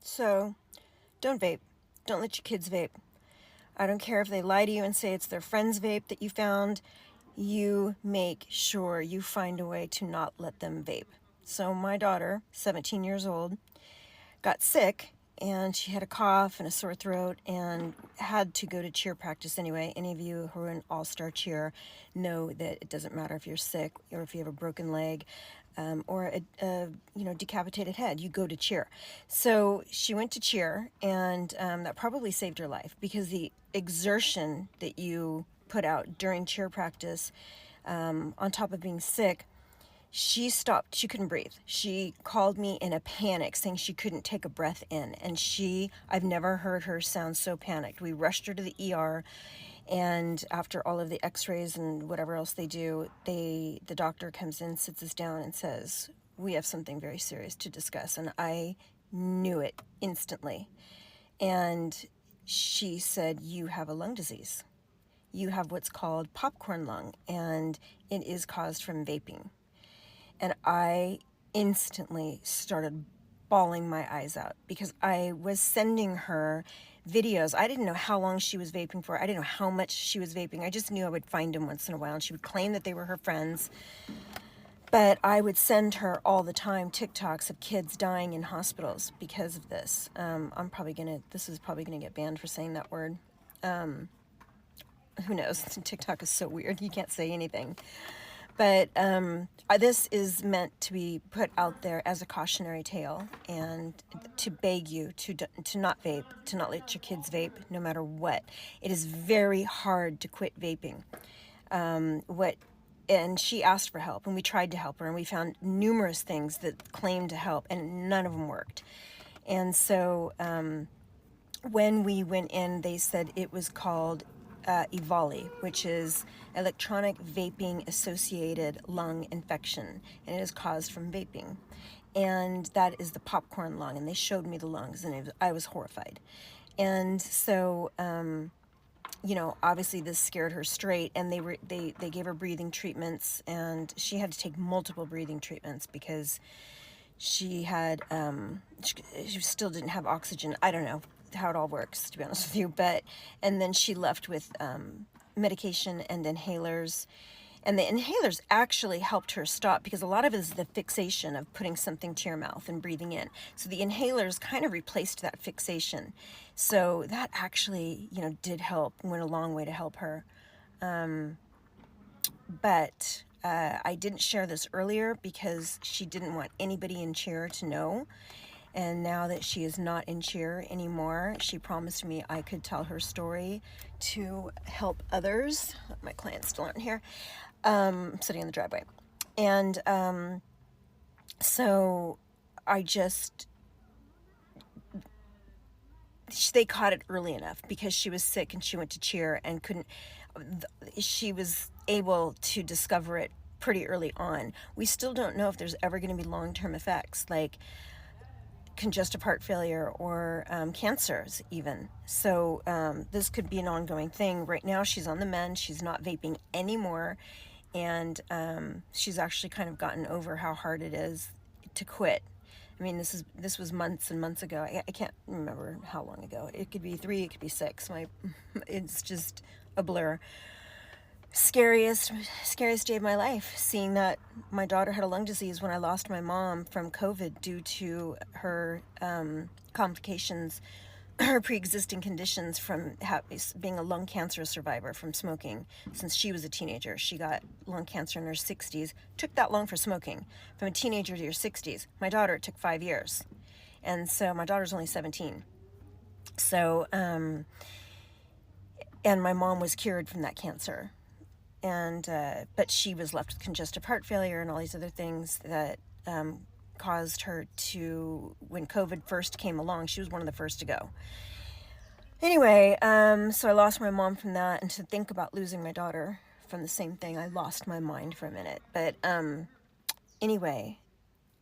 So, don't vape. Don't let your kids vape. I don't care if they lie to you and say it's their friend's vape that you found. You make sure you find a way to not let them vape. So my daughter, 17 years old, got sick and she had a cough and a sore throat and had to go to cheer practice anyway. Any of you who are in all-star cheer know that it doesn't matter if you're sick or if you have a broken leg or a decapitated head, you go to cheer. So she went to cheer, and that probably saved her life, because the exertion that you put out during cheer practice, on top of being sick, she stopped. She couldn't breathe. She called me in a panic saying she couldn't take a breath in. And I've never heard her sound so panicked. We rushed her to the ER. And after all of the x-rays and whatever else they do, the doctor comes in, sits us down and says, "We have something very serious to discuss." And I knew it instantly. And she said, "You have a lung disease. You have what's called popcorn lung, and it is caused from vaping." And I instantly started bawling my eyes out, because I was sending her videos. I didn't know how long she was vaping for. I didn't know how much she was vaping. I just knew I would find them once in a while, and she would claim that they were her friends. But I would send her all the time TikToks of kids dying in hospitals because of this. This is probably gonna get banned for saying that word. Who knows? TikTok is so weird. You can't say anything. But this is meant to be put out there as a cautionary tale, and to beg you to not vape, to not let your kids vape, no matter what. It is very hard to quit vaping. And she asked for help, and we tried to help her, and we found numerous things that claimed to help, and none of them worked. And so when we went in, they said it was called EVALI, which is electronic vaping associated lung infection, and it is caused from vaping. And that is the popcorn lung, and they showed me the lungs, and I was horrified. And so obviously this scared her straight, and they gave her breathing treatments, and she had to take multiple breathing treatments because she had she still didn't have oxygen. I don't know how it all works, to be honest with you, and then she left with medication and inhalers, and the inhalers actually helped her stop, because a lot of it is the fixation of putting something to your mouth and breathing in. So the inhalers kind of replaced that fixation. So that actually, did help, went a long way to help her. But I didn't share this earlier because she didn't want anybody in cheer to know. And now that she is not in cheer anymore, she promised me I could tell her story to help others. My clients still aren't here. I'm sitting in the driveway. And so they caught it early enough, because she was sick and she went to cheer and she was able to discover it pretty early on. We still don't know if there's ever going to be long-term effects, like congestive heart failure or cancers even. So this could be an ongoing thing. Right now she's on the mend. She's not vaping anymore, and she's actually kind of gotten over how hard it is to quit. I mean, this was months and months ago. I can't remember how long ago. It could be 3, it could be 6. It's just a blur. Scariest day of my life, seeing that my daughter had a lung disease when I lost my mom from COVID due to her complications, her pre-existing conditions from being a lung cancer survivor from smoking. Since she was a teenager, she got lung cancer in her 60s. Took that long for smoking, from a teenager to your 60s. My daughter, it took 5 years. And so my daughter's only 17. So, and my mom was cured from that cancer. And but she was left with congestive heart failure and all these other things that caused her to, when COVID first came along, she was one of the first to go. Anyway, so I lost my mom from that, and to think about losing my daughter from the same thing, I lost my mind for a minute. But anyway,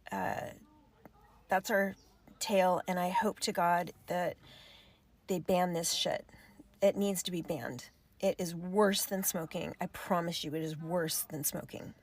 that's our tale, and I hope to God that they ban this shit. It needs to be banned. It is worse than smoking. I promise you, it is worse than smoking.